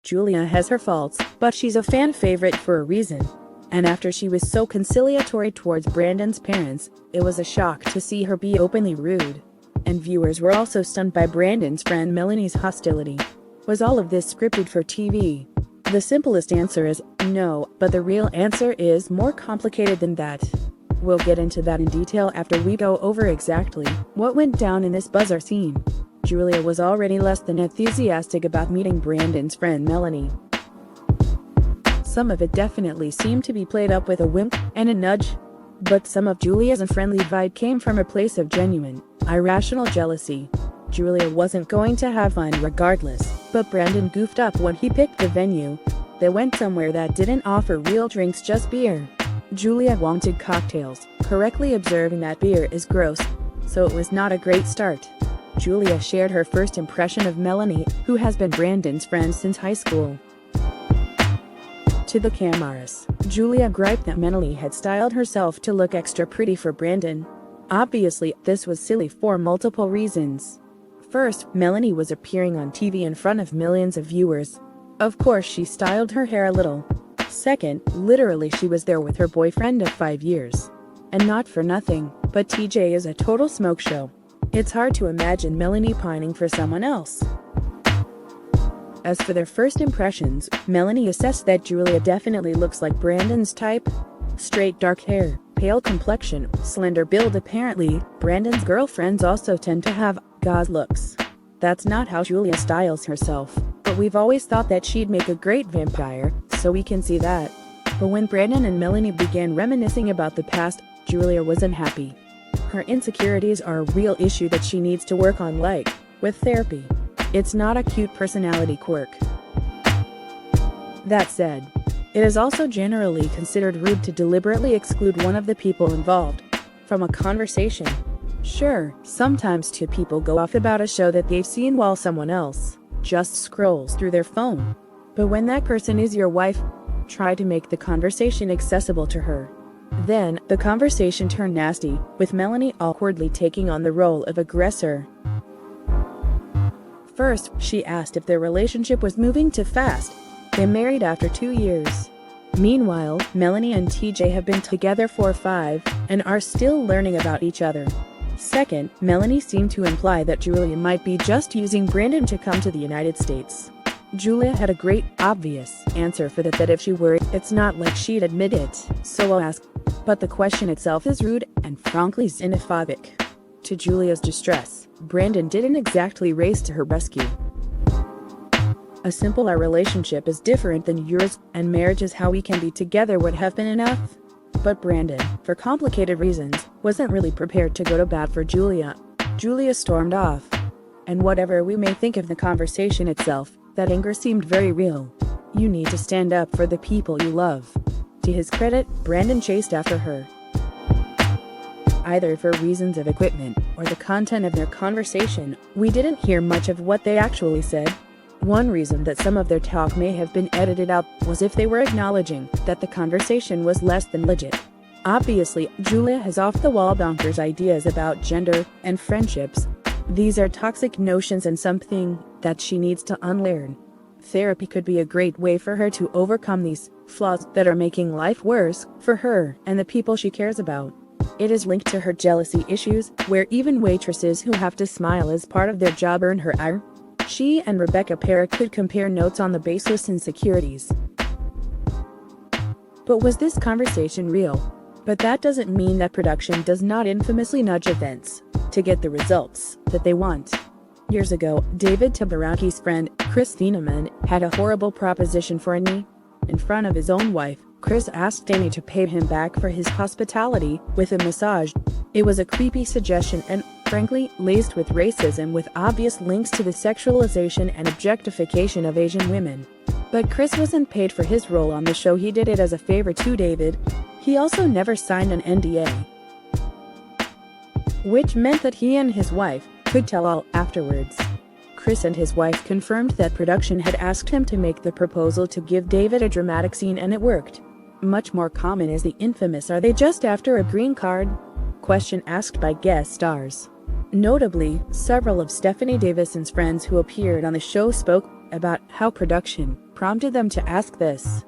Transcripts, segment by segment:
Julia has her faults, but she's a fan favorite for a reason. And after she was so conciliatory towards Brandon's parents, it was a shock to see her be openly rude. And viewers were also stunned by Brandon's friend Melanie's hostility. Was all of this scripted for TV? The simplest answer is no, but the real answer is more complicated than that. We'll get into that in detail after we go over exactly what went down in this buzzer scene. Julia was already less than enthusiastic about meeting Brandon's friend Melanie. Some of it definitely seemed to be played up with a wink and a nudge, but some of Julia's unfriendly vibe came from a place of genuine, irrational jealousy. Julia wasn't going to have fun regardless, but Brandon goofed up when he picked the venue. They went somewhere that didn't offer real drinks, just beer. Julia wanted cocktails, correctly observing that beer is gross, so it was not a great start. Julia shared her first impression of Melanie, who has been Brandon's friend since high school. To the cameras, Julia griped that Melanie had styled herself to look extra pretty for Brandon. Obviously, this was silly for multiple reasons. First, Melanie was appearing on TV in front of millions of viewers. Of course, she styled her hair a little. Second, literally she was there with her boyfriend of 5 years. And not for nothing, but TJ is a total smoke show. It's hard to imagine Melanie pining for someone else. As for their first impressions, Melanie assessed that Julia definitely looks like Brandon's type. Straight dark hair, pale complexion, slender build. Apparently, Brandon's girlfriends also tend to have gauze looks. That's not how Julia styles herself, but we've always thought that she'd make a great vampire, so we can see that. But when Brandon and Melanie began reminiscing about the past, Julia wasn't happy. Her insecurities are a real issue that she needs to work on, like with therapy. It's not a cute personality quirk. That said, it is also generally considered rude to deliberately exclude one of the people involved from a conversation. Sure, sometimes two people go off about a show that they've seen while someone else just scrolls through their phone. But when that person is your wife, try to make the conversation accessible to her. Then, the conversation turned nasty, with Melanie awkwardly taking on the role of aggressor. First, she asked if their relationship was moving too fast. They married after 2 years. Meanwhile, Melanie and TJ have been together for 5 and are still learning about each other. Second, Melanie seemed to imply that Julia might be just using Brandon to come to the United States. Julia had a great, obvious answer for that if she were, it's not like she'd admit it, so I'll ask. But the question itself is rude and frankly xenophobic. To Julia's distress, Brandon didn't exactly race to her rescue. A simple "our relationship is different than yours, and marriage is how we can be together" would have been enough. But Brandon, for complicated reasons, wasn't really prepared to go to bat for Julia. Julia stormed off. And whatever we may think of the conversation itself, that anger seemed very real. You need to stand up for the people you love. To his credit, Brandon chased after her. Either for reasons of equipment or the content of their conversation, we didn't hear much of what they actually said. One reason that some of their talk may have been edited out was if they were acknowledging that the conversation was less than legit. Obviously, Julia has off-the-wall bonkers ideas about gender and friendships. These are toxic notions and something that she needs to unlearn. Therapy could be a great way for her to overcome these flaws that are making life worse for her and the people she cares about. It is linked to her jealousy issues, where even waitresses who have to smile as part of their job earn her ire. She and Rebecca Parra could compare notes on the baseless insecurities. But was this conversation real? But that doesn't mean that production does not infamously nudge events to get the results that they want. Years ago, David Tabaraki's friend, Chris Thieneman, had a horrible proposition for Annie. In front of his own wife, Chris asked Annie to pay him back for his hospitality with a massage. It was a creepy suggestion and, frankly, laced with racism, with obvious links to the sexualization and objectification of Asian women. But Chris wasn't paid for his role on the show. He did it as a favor to David. He also never signed an NDA, which meant that he and his wife could tell all afterwards. Chris and his wife confirmed that production had asked him to make the proposal to give David a dramatic scene, and it worked. Much more common is the infamous "are they just after a green card?" question asked by guest stars. Notably, several of Stephanie Davison's friends who appeared on the show spoke about how production prompted them to ask this.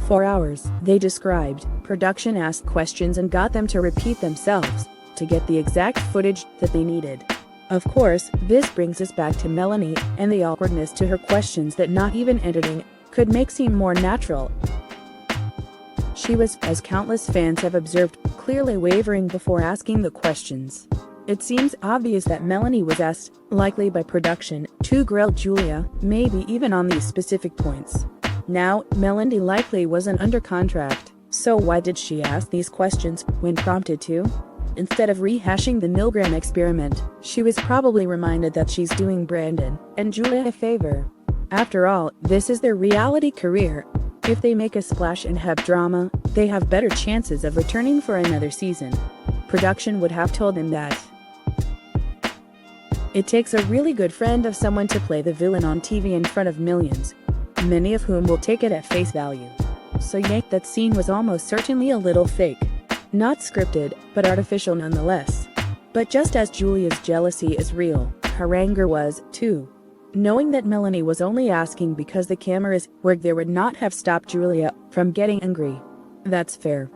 For hours, they described, production asked questions and got them to repeat themselves, to get the exact footage that they needed. Of course, this brings us back to Melanie, and the awkwardness to her questions that not even editing could make seem more natural. She was, as countless fans have observed, clearly wavering before asking the questions. It seems obvious that Melanie was asked, likely by production, to grill Julia, maybe even on these specific points. Now, Melanie likely wasn't under contract, so why did she ask these questions when prompted to? Instead of rehashing the Milgram experiment, she was probably reminded that she's doing Brandon and Julia a favor. After all, this is their reality career. If they make a splash and have drama, they have better chances of returning for another season. Production would have told them that. It takes a really good friend of someone to play the villain on TV in front of millions, many of whom will take it at face value. So that scene was almost certainly a little fake. Not scripted, but artificial nonetheless. But just as Julia's jealousy is real, her anger was, too. Knowing that Melanie was only asking because the cameras worked there would not have stopped Julia from getting angry. That's fair.